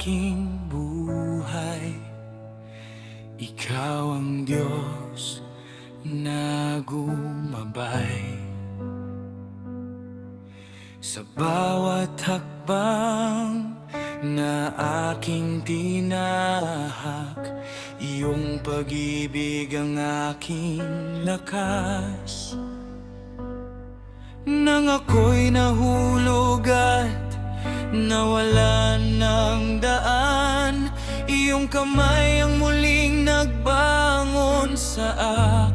aking buhay. Ikaw ang Diyos na gumabay sa bawat hakbang na aking tinahak. Iyong pag-ibig ang aking lakas. Nang ako'y nahulog at nawalan ng daan, iyong kamay ang muling nagbangon sa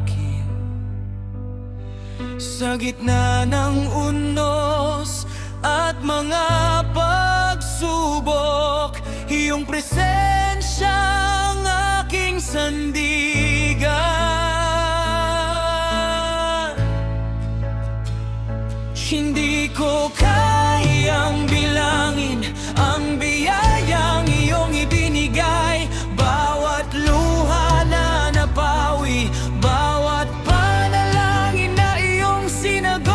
akin. Sa gitna ng unos at mga pagsubok, iyong presensya ang aking sandigan. Hindi ko kayang bilangin ang biyayang iyong ibinigay. Bawat luha na napawi, bawat panalangin na iyong sinagot.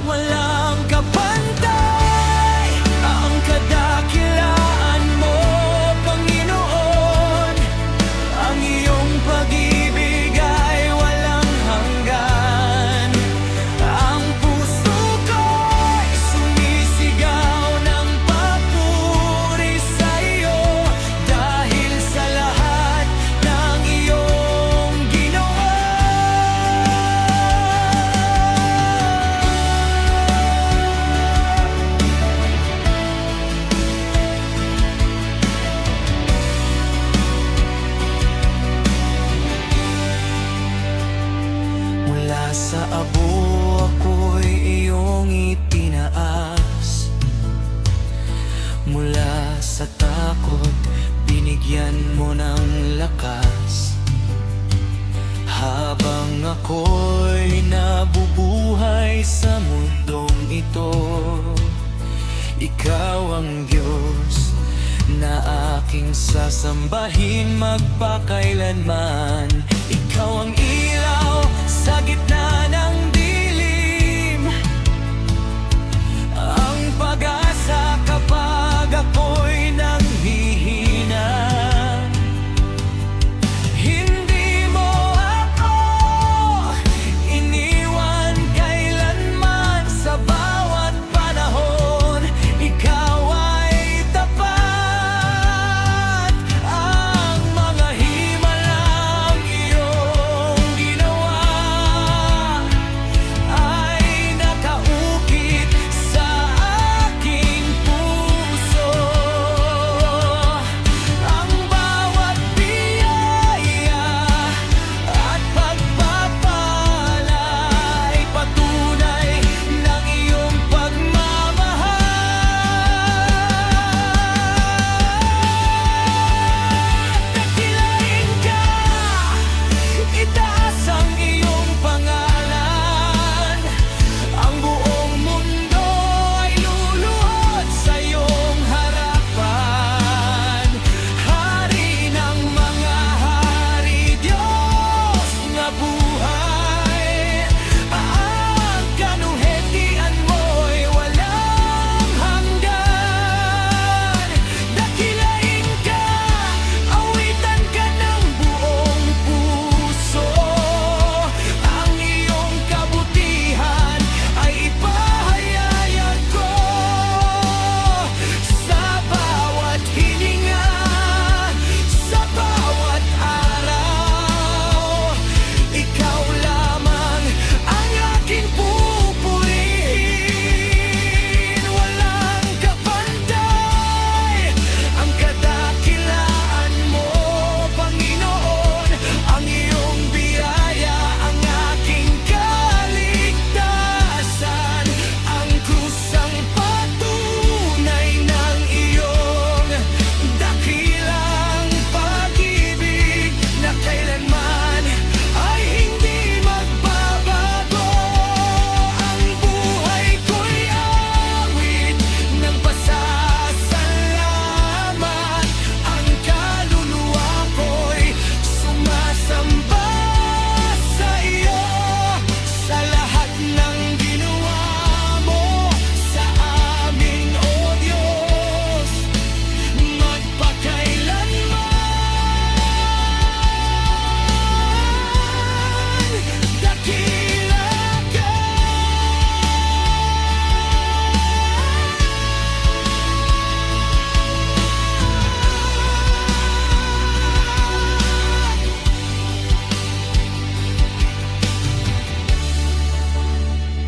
Walang kapantay ang kadakilaan mo, Panginoon. Ang iyong pag-ibig ay walang hanggan. Ang puso ko'y sumisigaw ng papuri sa iyo, dahil sa lahat ng iyong ginawa. Mula sa abo ako'y iyong itinaas. Mula sa takot, binigyan mo ng lakas. Habang ako'y nabubuhay sa mundong ito, ikaw ang Diyos na aking sasambahin magpakailanman. Ikaw ang ilaw sa gitna ng